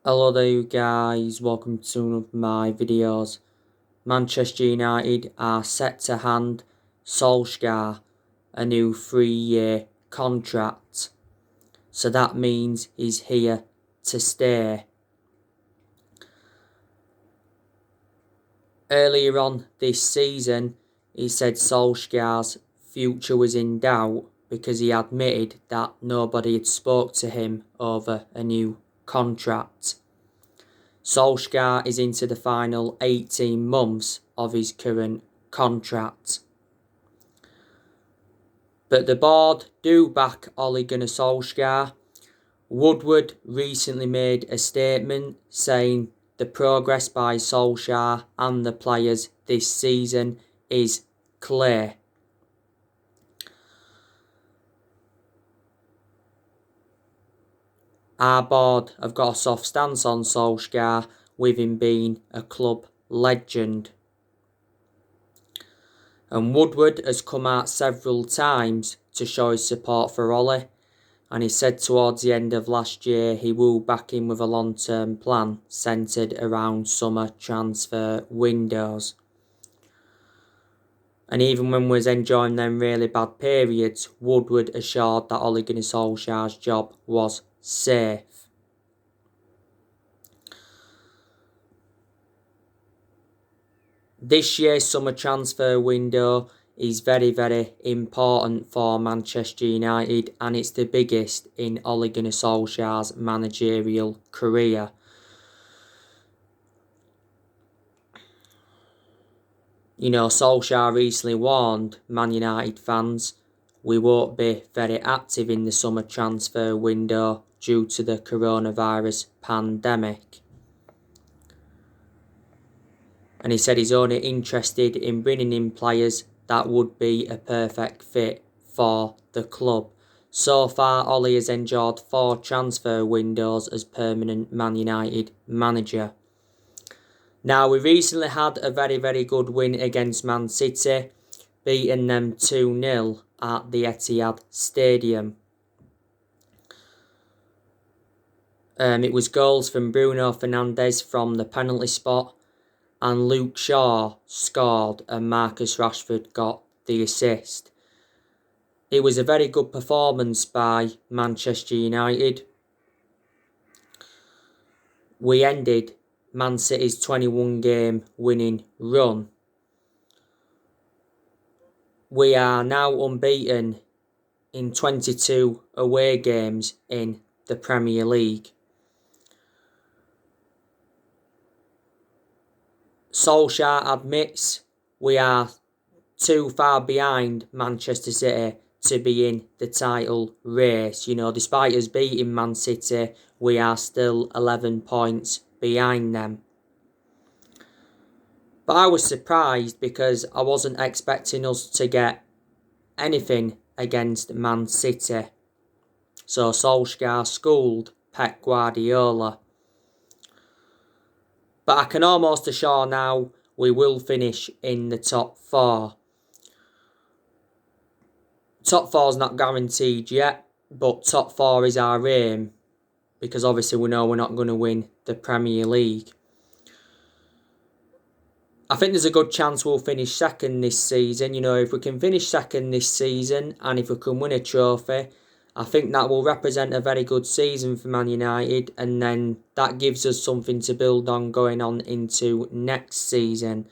Hello there you guys, welcome to one of my videos. Manchester United are set to hand Solskjaer a new 3-year contract. So that means he's here to stay. Earlier on this season, he said Solskjaer's future was in doubt because he admitted that nobody had spoke to him over a new contract. Solskjaer is into the final 18 months of his current contract. But the board do back Ole Gunnar Solskjaer. Woodward recently made a statement saying the progress by Solskjaer and the players this season is clear. Our board have got a soft stance on Solskjaer, with him being a club legend. And Woodward has come out several times to show his support for Ole, and he said towards the end of last year he will back him with a long-term plan centred around summer transfer windows. And even when we was enjoying them really bad periods, Woodward assured that Ole Gunnar Solskjaer's job was safe. This year's summer transfer window is very, very important for Manchester United, and it's the biggest in Ole Gunnar Solskjaer's managerial career. You know, Solskjaer recently warned Man United fans we won't be very active in the summer transfer window due to the coronavirus pandemic. And he said he's only interested in bringing in players that would be a perfect fit for the club. So far, Ole has enjoyed 4 transfer windows as permanent Man United manager. Now, we recently had a very, very good win against Man City, beating them 2-0 at the Etihad Stadium. It was goals from Bruno Fernandes from the penalty spot, and Luke Shaw scored and Marcus Rashford got the assist. It was a very good performance by Manchester United. We ended Man City's 21-game winning run. We are now unbeaten in 22 away games in the Premier League. Solskjaer admits we are too far behind Manchester City to be in the title race. You know, despite us beating Man City, we are still 11 points behind them. But I was surprised because I wasn't expecting us to get anything against Man City. So Solskjaer schooled Pep Guardiola. But I can almost assure now we will finish in the top 4. Top 4 is not guaranteed yet, but top 4 is our aim, because obviously we know we're not going to win the Premier League. I think there's a good chance we'll finish second this season. You know, if we can finish second this season and if we can win a trophy, I think that will represent a very good season for Man United, and then that gives us something to build on going on into next season.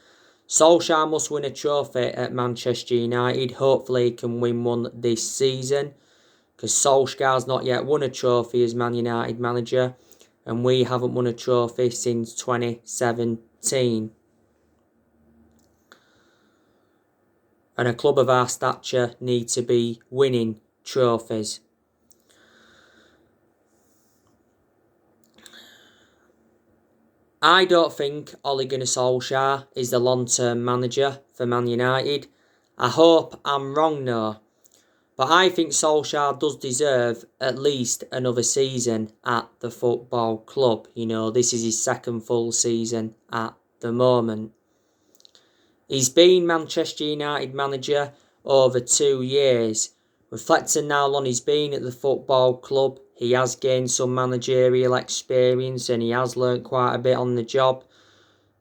Solskjaer must win a trophy at Manchester United. Hopefully he can win one this season, because Solskjaer's not yet won a trophy as Man United manager, and we haven't won a trophy since 2017. And a club of our stature need to be winning trophies. I don't think Ole Gunnar Solskjaer is the long-term manager for Man United. I hope I'm wrong though. But I think Solskjaer does deserve at least another season at the football club. You know, this is his second full season at the moment. He's been Manchester United manager over 2 years. Reflecting now on he's been at the football club, He has gained some managerial experience and he has learnt quite a bit on the job.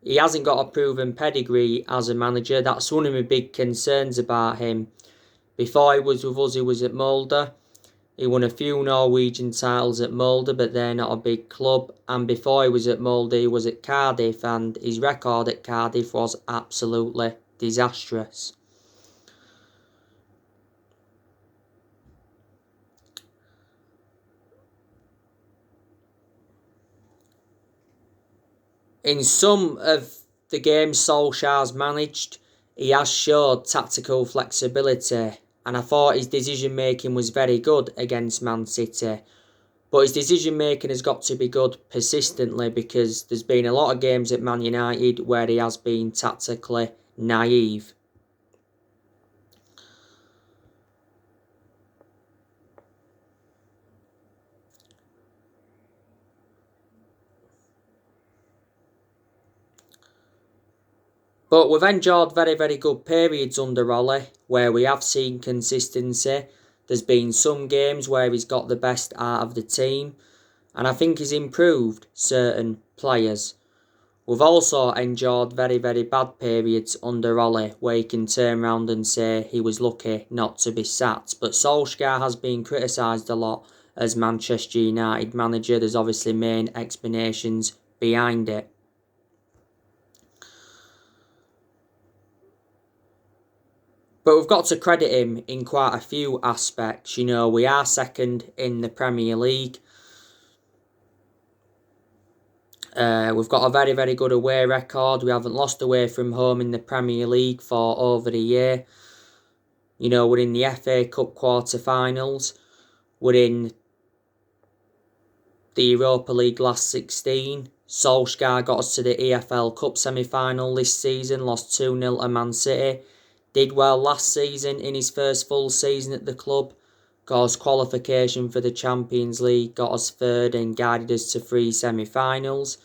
He hasn't got a proven pedigree as a manager. That's one of my big concerns about him. Before he was with us, he was at Molde. He won a few Norwegian titles at Molde, but they're not a big club. And before he was at Molde, he was at Cardiff, and his record at Cardiff was absolutely disastrous. In some of the games Solskjaer's managed, he has showed tactical flexibility, and I thought his decision making was very good against Man City. But his decision making has got to be good persistently, because there's been a lot of games at Man United where he has been tactically naive. But we've enjoyed very, very good periods under Ollie, where we have seen consistency. There's been some games where he's got the best out of the team, and I think he's improved certain players. We've also enjoyed very, very bad periods under Ollie, where you can turn around and say he was lucky not to be sacked. But Solskjaer has been criticised a lot as Manchester United manager. There's obviously main explanations behind it. But we've got to credit him in quite a few aspects. You know, we are second in the Premier League. We've got a very, very good away record. We haven't lost away from home in the Premier League for over a year. You know, we're in the FA Cup quarter-finals. We're in the Europa League last 16. Solskjaer got us to the EFL Cup semi-final this season, lost 2-0 to Man City. Did well last season in his first full season at the club. Got us qualification for the Champions League, got us third and guided us to 3 semi-finals.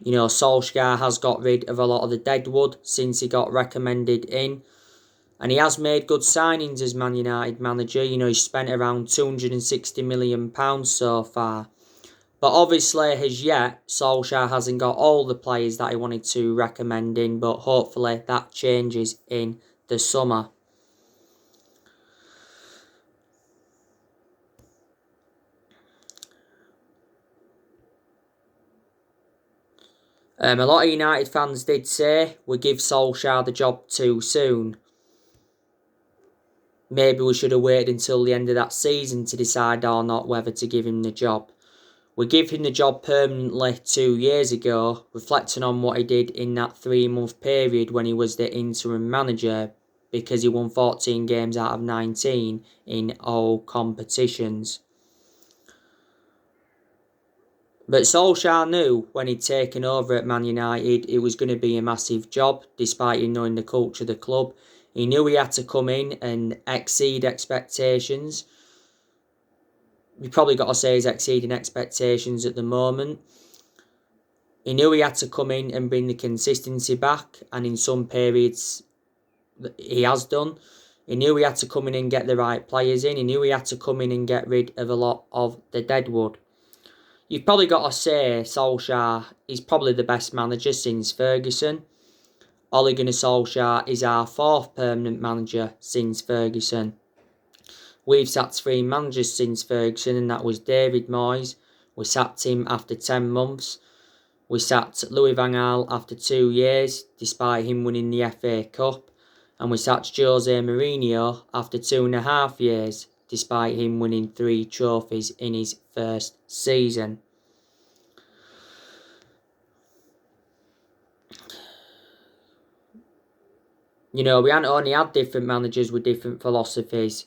You know, Solskjaer has got rid of a lot of the deadwood since he got recommended in. And he has made good signings as Man United manager. You know, he's spent around £260 million so far. But obviously, as yet, Solskjaer hasn't got all the players that he wanted to recommend in. But hopefully that changes in the summer. A lot of United fans did say we give Solskjaer the job too soon. Maybe we should have waited until the end of that season to decide or not whether to give him the job. We gave him the job permanently 2 years ago, reflecting on what he did in that 3-month period when he was the interim manager, because he won 14 games out of 19 in all competitions. But Solskjaer knew when he'd taken over at Man United it was going to be a massive job, despite him knowing the culture of the club. He knew he had to come in and exceed expectations. We probably got to say he's exceeding expectations at the moment. He knew he had to come in and bring the consistency back, and in some periods he has done. He knew he had to come in and get the right players in. He knew he had to come in and get rid of a lot of the deadwood. You've probably got to say Solskjaer is probably the best manager since Ferguson. Ole Gunnar Solskjaer is our 4th permanent manager since Ferguson. We've sacked 3 managers since Ferguson, and that was David Moyes. We sacked him after 10 months. We sacked Louis van Gaal after 2 years, despite him winning the FA Cup. And we sacked Jose Mourinho after 2.5 years, despite him winning 3 trophies in his first season. You know, we haven't only had different managers with different philosophies.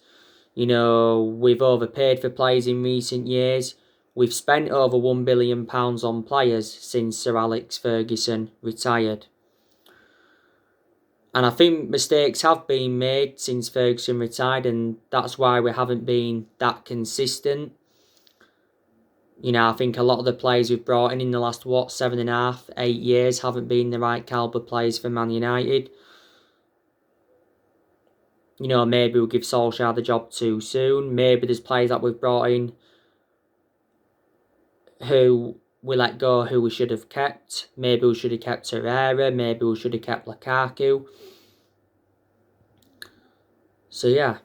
You know, we've overpaid for players in recent years. We've spent over £1 billion on players since Sir Alex Ferguson retired. And I think mistakes have been made since Ferguson retired, and that's why we haven't been that consistent. You know, I think a lot of the players we've brought in the last, 7.5, 8 years haven't been the right calibre players for Man United. You know, maybe we'll give Solskjaer the job too soon. Maybe there's players that we've brought in who we let go, who we should have kept. Maybe we should have kept Herrera, maybe we should have kept Lukaku. So yeah.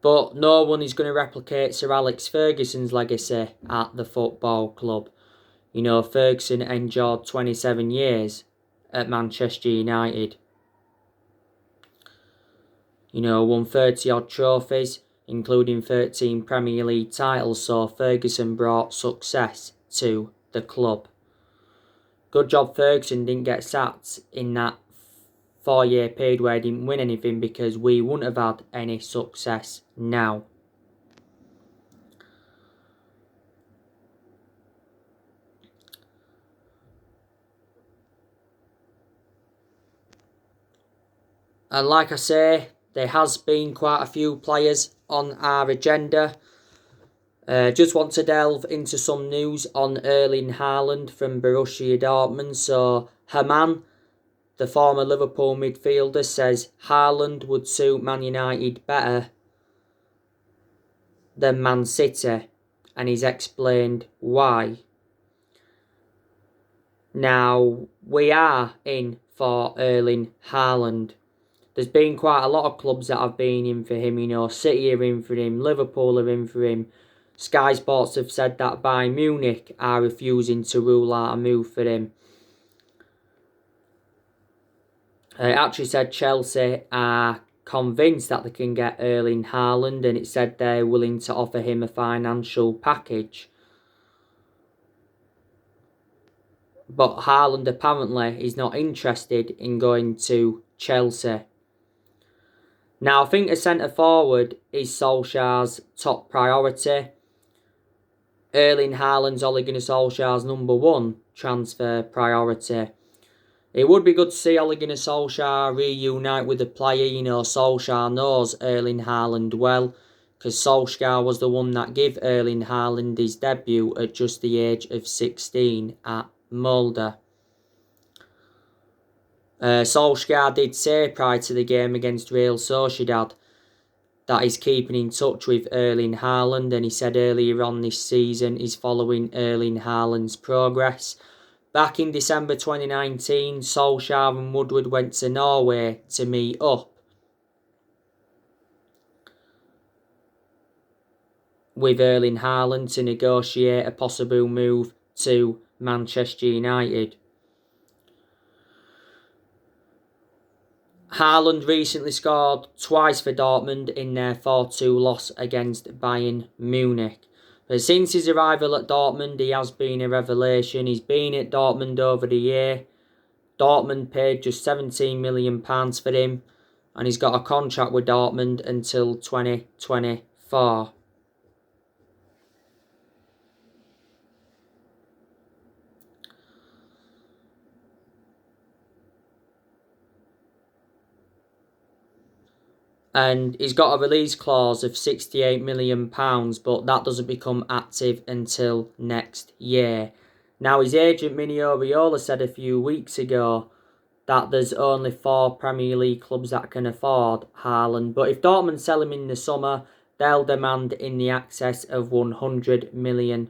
But no one is going to replicate Sir Alex Ferguson's legacy at the football club. You know, Ferguson endured 27 years at Manchester United. You know, won 30 odd trophies, including 13 Premier League titles, so Ferguson brought success to the club. Good job Ferguson didn't get sacked in that 4-year period where he didn't win anything, because we wouldn't have had any success now. And like I say, there has been quite a few players on our agenda. Just want to delve into some news on Erling Haaland from Borussia Dortmund. So Herman, the former Liverpool midfielder, says Haaland would suit Man United better than Man City, and he's explained why. Now, we are in for Erling Haaland. There's been quite a lot of clubs that have been in for him. You know, City are in for him, Liverpool are in for him. Sky Sports have said that Bayern Munich are refusing to rule out a move for him. It actually said Chelsea are convinced that they can get Erling Haaland, and it said they're willing to offer him a financial package. But Haaland apparently is not interested in going to Chelsea. Now, I think a centre-forward is Solskjaer's top priority. Erling Haaland's Ole Gunnar Solskjaer's number one transfer priority. It would be good to see Ole Gunnar Solskjaer reunite with the player. You know, Solskjaer knows Erling Haaland well, because Solskjaer was the one that gave Erling Haaland his debut at just the age of 16 at Molde. Solskjaer did say prior to the game against Real Sociedad that he's keeping in touch with Erling Haaland, and he said earlier on this season he's following Erling Haaland's progress. Back in December 2019, Solskjaer and Woodward went to Norway to meet up with Erling Haaland to negotiate a possible move to Manchester United. Haaland recently scored twice for Dortmund in their 4-2 loss against Bayern Munich. But since his arrival at Dortmund, he has been a revelation. He's been at Dortmund over the year. Dortmund paid just £17 million for him, and he's got a contract with Dortmund until 2024. And he's got a release clause of £68 million, but that doesn't become active until next year. Now, his agent Mino Raiola said a few weeks ago that there's only 4 Premier League clubs that can afford Haaland. But if Dortmund sell him in the summer, they'll demand in the excess of £100 million.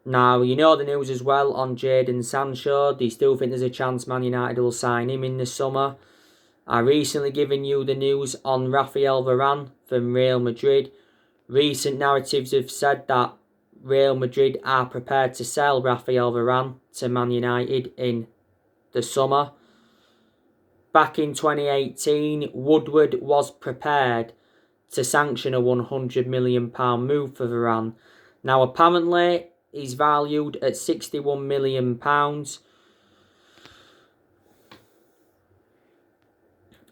Now, you know the news as well on Jadon Sancho. Do you still think there's a chance Man United will sign him in the summer? I recently given you the news on Rafael Varane from Real Madrid. Recent narratives have said that Real Madrid are prepared to sell Rafael Varane to Man United in the summer. Back in 2018, Woodward was prepared to sanction a £100 million move for Varane. Now, apparently, he's valued at £61 million.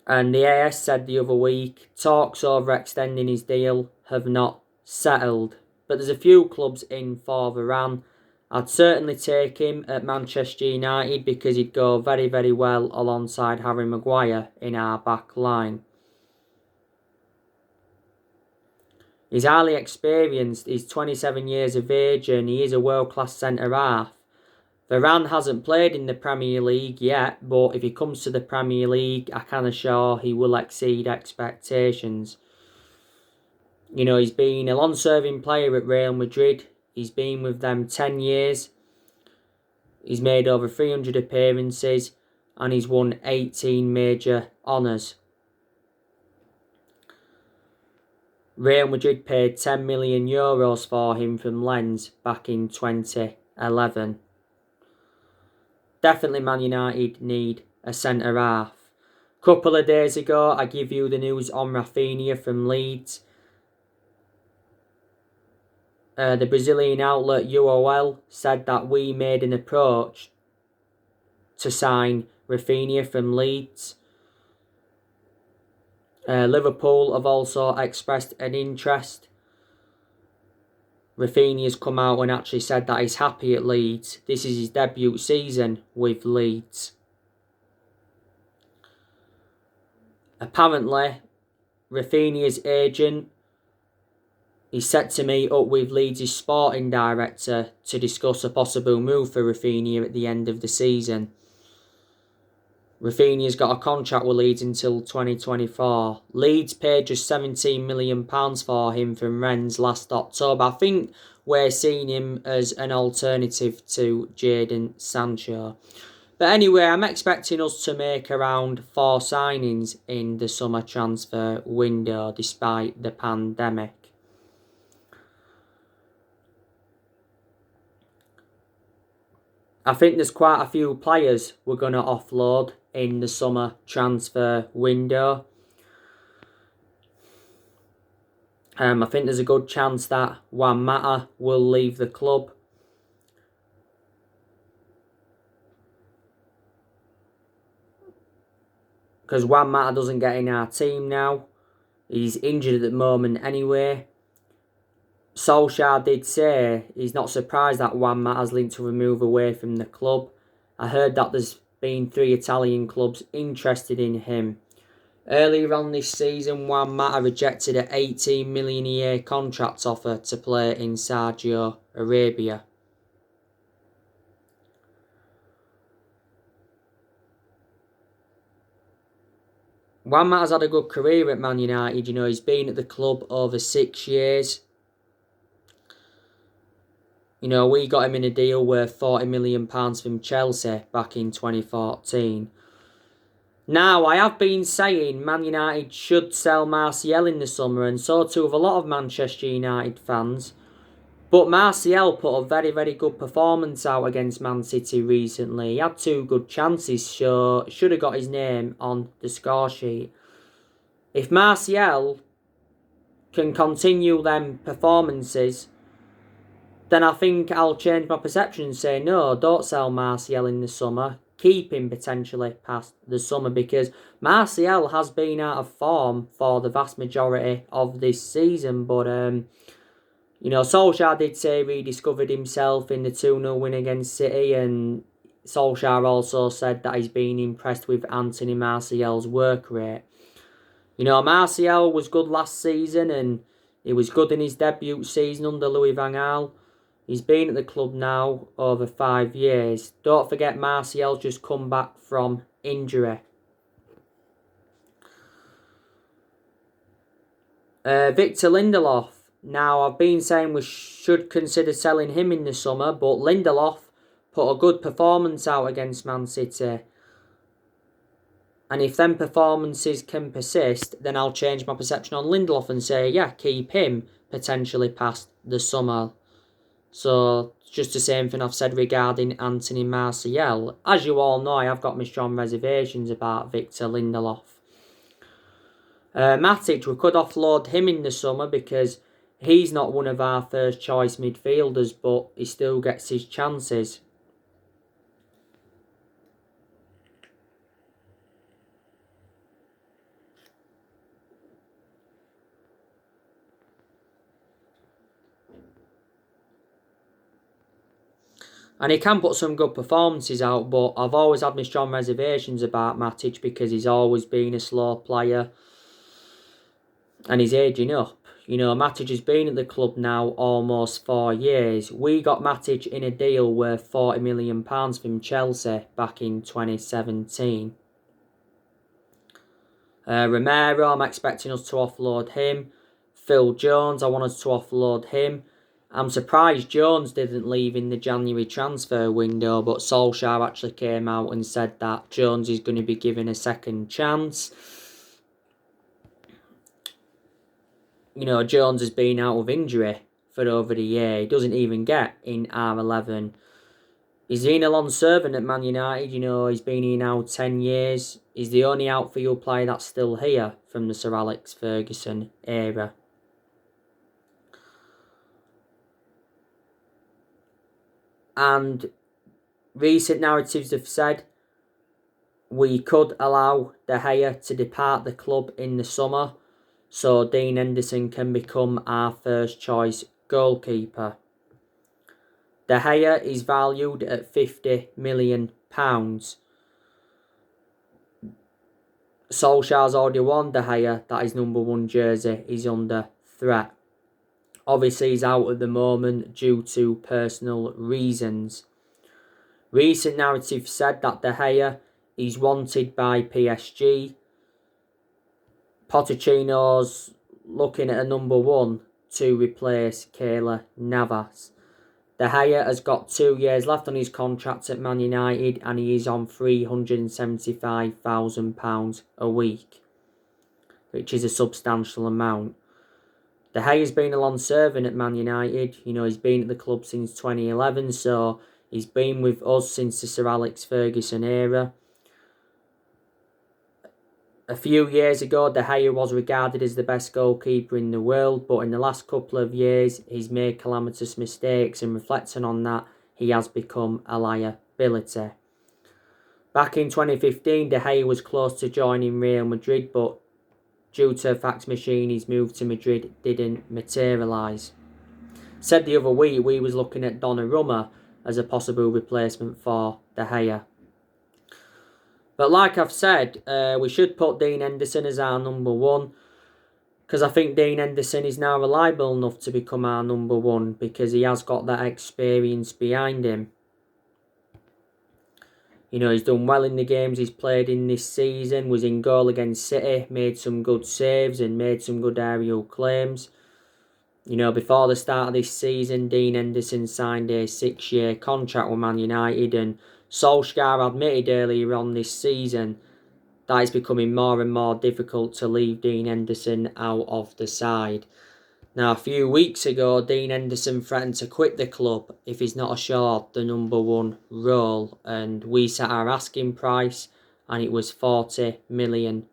And the AS said the other week, talks over extending his deal have not settled. But there's a few clubs in for Varane. I'd certainly take him at Manchester United, because he'd go very, very well alongside Harry Maguire in our back line. He's highly experienced, he's 27 years of age, and he is a world-class centre-half. Varane hasn't played in the Premier League yet, but if he comes to the Premier League, I can assure he will exceed expectations. You know, he's been a long-serving player at Real Madrid. He's been with them 10 years. He's made over 300 appearances and he's won 18 major honours. Real Madrid paid €10 million for him from Lens back in 2011. Definitely Man United need a centre-half. Couple of days ago, I give you the news on Rafinha from Leeds. The Brazilian outlet UOL said that we made an approach to sign Rafinha from Leeds. Liverpool have also expressed an interest. Rafinha's come out and actually said that he's happy at Leeds. This is his debut season with Leeds. Apparently, Rafinha's agent is set to meet up with Leeds' sporting director to discuss a possible move for Rafinha at the end of the season. Rafinha's got a contract with Leeds until 2024. Leeds paid just £17 million for him from Rennes last October. I think we're seeing him as an alternative to Jadon Sancho. But anyway, I'm expecting us to make around 4 signings in the summer transfer window despite the pandemic. I think there's quite a few players we're going to offload in the summer transfer window. I think there's a good chance that Juan Mata will leave the club. Because Juan Mata doesn't get in our team now. He's injured at the moment anyway. Solskjaer did say he's not surprised that Juan Mata's linked to a move away from the club. I heard that there's been 3 Italian clubs interested in him. Earlier on this season, Juan Mata rejected an $18 million a year contract offer to play in Saudi Arabia. Juan Mata's had a good career at Man United. You know, he's been at the club over 6 years. You know, we got him in a deal worth £40 million from Chelsea back in 2014. Now, I have been saying Man United should sell Martial in the summer, and so too have a lot of Manchester United fans. But Martial put a very, very good performance out against Man City recently. He had 2 good chances, so should have got his name on the score sheet. If Martial can continue them performances, then I think I'll change my perception and say, no, don't sell Martial in the summer. Keep him potentially past the summer, because Martial has been out of form for the vast majority of this season. But, you know, Solskjaer did say he rediscovered himself in the 2-0 win against City, and Solskjaer also said that he's been impressed with Anthony Martial's work rate. You know, Martial was good last season, and he was good in his debut season under Louis van Gaal. He's been at the club now over 5 years. Don't forget, Martial's just come back from injury. Victor Lindelof. Now, I've been saying we should consider selling him in the summer, but Lindelof put a good performance out against Man City. And if them performances can persist, then I'll change my perception on Lindelof and say, yeah, keep him potentially past the summer. So, just the same thing I've said regarding Anthony Martial. As you all know, I have got my strong reservations about Victor Lindelof. Matic, we could offload him in the summer because he's not one of our first choice midfielders, but he still gets his chances. And he can put some good performances out, but I've always had my strong reservations about Matic because he's always been a slow player. And he's aging up. You know, Matic has been at the club now almost 4 years. We got Matic in a deal worth £40 million from Chelsea back in 2017. Romero, I'm expecting us to offload him. Phil Jones, I want us to offload him. I'm surprised Jones didn't leave in the January transfer window, but Solskjaer actually came out and said that Jones is going to be given a second chance. You know, Jones has been out of injury for over the year. He doesn't even get in R11. He's been a long servant at Man United. You know, he's been here now 10 years. He's the only outfield player that's still here from the Sir Alex Ferguson era. And recent narratives have said we could allow De Gea to depart the club in the summer so Dean Henderson can become our first choice goalkeeper. De Gea is valued at £50 million. Solskjaer's already won De Gea that his number 1 jersey is under threat. Obviously, he's out at the moment due to personal reasons. Recent narrative said that De Gea is wanted by PSG. Pochettino's looking at a number 1 to replace Keylor Navas. De Gea has got 2 years left on his contract at Man United and he is on £375,000 a week, which is a substantial amount. De Gea's been a long servant at Man United. You know, he's been at the club since 2011, so he's been with us since the Sir Alex Ferguson era. A few years ago, De Gea was regarded as the best goalkeeper in the world, but in the last couple of years, he's made calamitous mistakes, and reflecting on that, he has become a liability. Back in 2015, De Gea was close to joining Real Madrid, but due to a fax machine, his move to Madrid didn't materialise. Said the other week, we was looking at Donnarumma as a possible replacement for De Gea. But like I've said, we should put Dean Henderson as our number 1, because I think Dean Henderson is now reliable enough to become our number 1 because he has got that experience behind him. You know, he's done well in the games he's played in this season, was in goal against City, made some good saves and made some good aerial claims. You know, before the start of this season, Dean Henderson signed a 6-year contract with Man United, and Solskjaer admitted earlier on this season that it's becoming more and more difficult to leave Dean Henderson out of the side. Now, a few weeks ago, Dean Henderson threatened to quit the club if he's not assured the number 1 role, and we set our asking price and it was £40 million.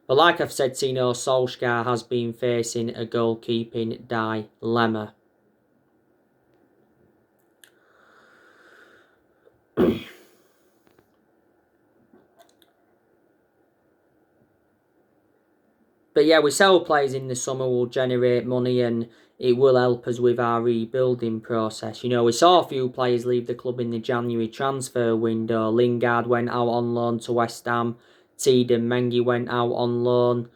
But like I've said, Tino, Solskjaer has been facing a goalkeeping dilemma. But yeah, we sell players in the summer, will generate money and it will help us with our rebuilding process. You know, we saw a few players leave the club in the January transfer window. Lingard went out on loan to West Ham. Tiedemann Mengi went out on loan.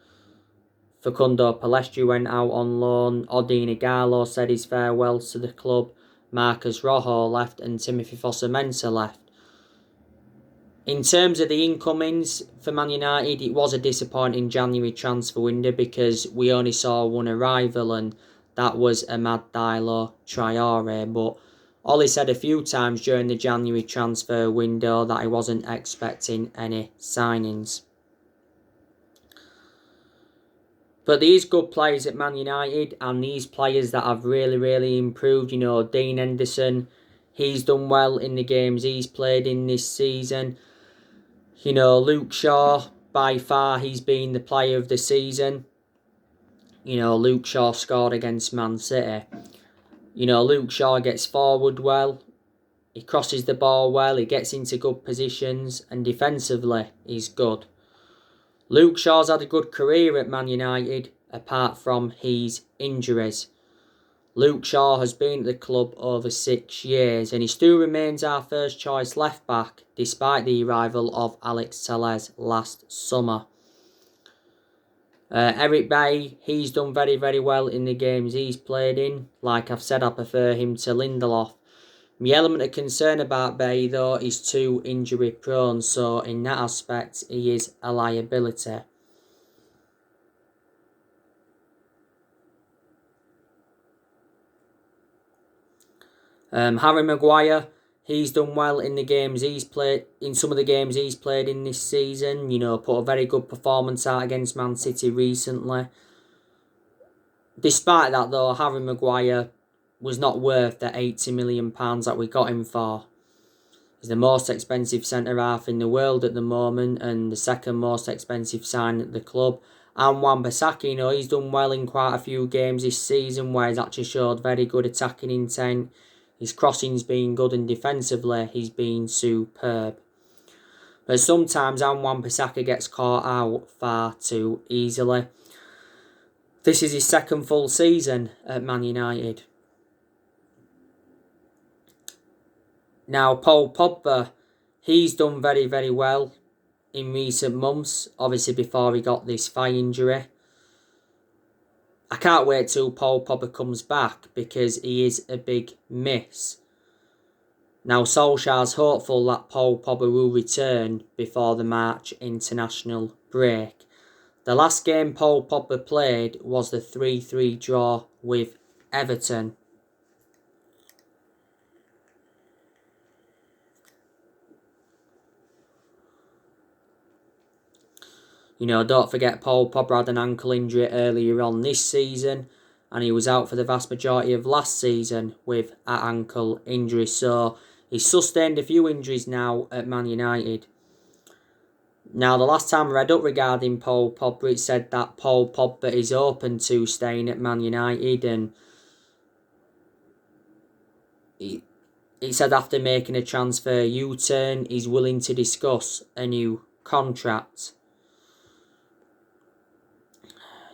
Facundo Palestri went out on loan. Odin Igalo said his farewells to the club. Marcus Rojo left and Timothy Fosu-Mensah left. In terms of the incomings for Man United, it was a disappointing January transfer window because we only saw one arrival and that was Amad Diallo Traore. But Ollie said a few times during the January transfer window that he wasn't expecting any signings. But these good players at Man United and these players that have really improved, you know, Dean Henderson, he's done well in the games he's played in this season. You know, Luke Shaw, by far, he's been the player of the season. You know, Luke Shaw scored against Man City. You know, Luke Shaw gets forward well. He crosses the ball well. He gets into good positions. And defensively, he's good. Luke Shaw's had a good career at Man United, apart from his injuries. Luke Shaw has been at the club over 6 years and he still remains our first choice left back despite the arrival of Alex Telles last summer. Eric Bailly, he's done very, very well in the games he's played in. Like I've said, I prefer him to Lindelof. My element of concern about Bailly, though, is too injury prone, so in that aspect, he is a liability. Harry Maguire, he's done well in the games he's played, in some of the games he's played in this season. You know, put a very good performance out against Man City recently. Despite that, though, Harry Maguire was not worth the £80 million that we got him for. He's the most expensive centre-half in the world at the moment and the second most expensive sign at the club. And Wan-Bissaka, you know, he's done well in quite a few games this season where he's actually showed very good attacking intent. His crossing's been good and defensively he's been superb. But sometimes Wan-Bissaka gets caught out far too easily. This is his second full season at Man United. Now, Paul Pogba, he's done very, very well in recent months, obviously before he got this thigh injury. I can't wait till Paul Pogba comes back because he is a big miss. Now, Solskjaer's hopeful that Paul Pogba will return before the March international break. The last game Paul Pogba played was the 3-3 draw with Everton. You know, don't forget Paul Pogba had an ankle injury earlier on this season and he was out for the vast majority of last season with an ankle injury. So he's sustained a few injuries now at Man United. Now, the last time I read up regarding Paul Pogba, it said that Paul Pogba is open to staying at Man United, and he said after making a transfer U-turn, he's willing to discuss a new contract.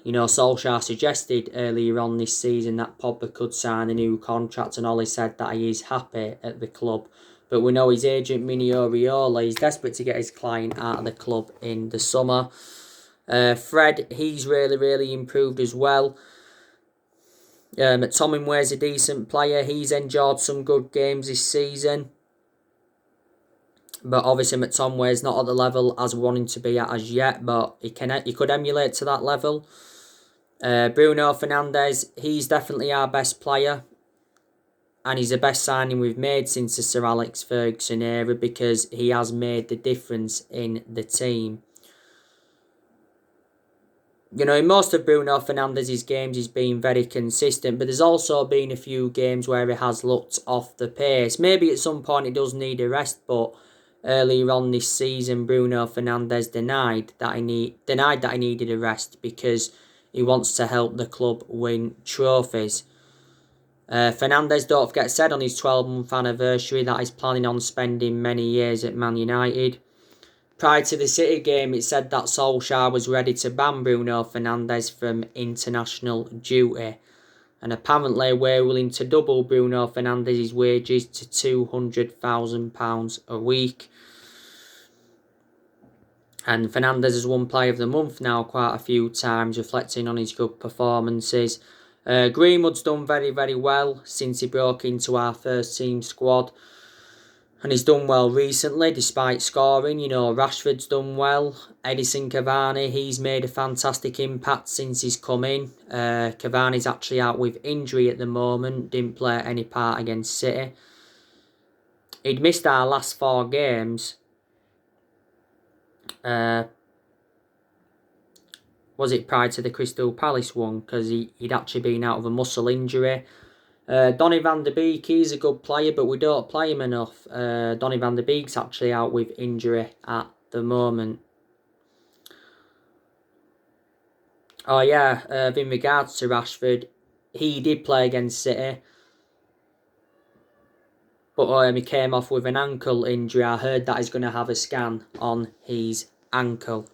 You know, Solskjaer suggested earlier on this season that Pogba could sign a new contract, and Ollie said that he is happy at the club. But we know his agent, Mini Oriola, is desperate to get his client out of the club in the summer. Fred, he's really, really improved as well. McTominay's a decent player. He's enjoyed some good games this season. But obviously McTominay's not at the level as we want him to be at as yet, but he could emulate to that level. Bruno Fernandes, he's definitely our best player. And he's the best signing we've made since the Sir Alex Ferguson era because he has made the difference in the team. You know, in most of Bruno Fernandes' games, he's been very consistent, but there's also been a few games where he has looked off the pace. Maybe at some point he does need a rest, but earlier on this season, Bruno Fernandes denied that he needed a rest because he wants to help the club win trophies. Fernandes, don't forget, said on his 12-month anniversary that he's planning on spending many years at Man United. Prior to the City game, it said that Solskjaer was ready to ban Bruno Fernandes from international duty. And apparently we're willing to double Bruno Fernandes' wages to £200,000 a week. And Fernandes has won Player of the Month now quite a few times, reflecting on his good performances. Greenwood's done very, very well since he broke into our first team squad. And he's done well recently, despite scoring. You know, Rashford's done well. Edison Cavani, he's made a fantastic impact since he's come in. Cavani's actually out with injury at the moment. Didn't play any part against City. He'd missed our last 4 games. Was it prior to the Crystal Palace one? Because he'd actually been out of a muscle injury. Donny van de Beek, he's a good player, but we don't play him enough. Donny van de Beek's actually out with injury at the moment. Oh yeah, in regards to Rashford, he did play against City. But he came off with an ankle injury. I heard that he's going to have a scan on his ankle.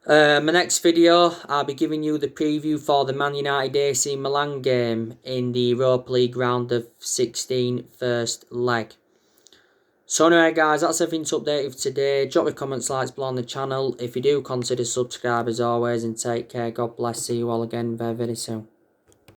My next video, I'll be giving you the preview for the Man United AC Milan game in the Europa League round of 16 first leg. So anyway guys, that's everything to update for today. Drop your comments, likes below on the channel. If you do, consider subscribe as always, and take care. God bless. See you all again very, very soon.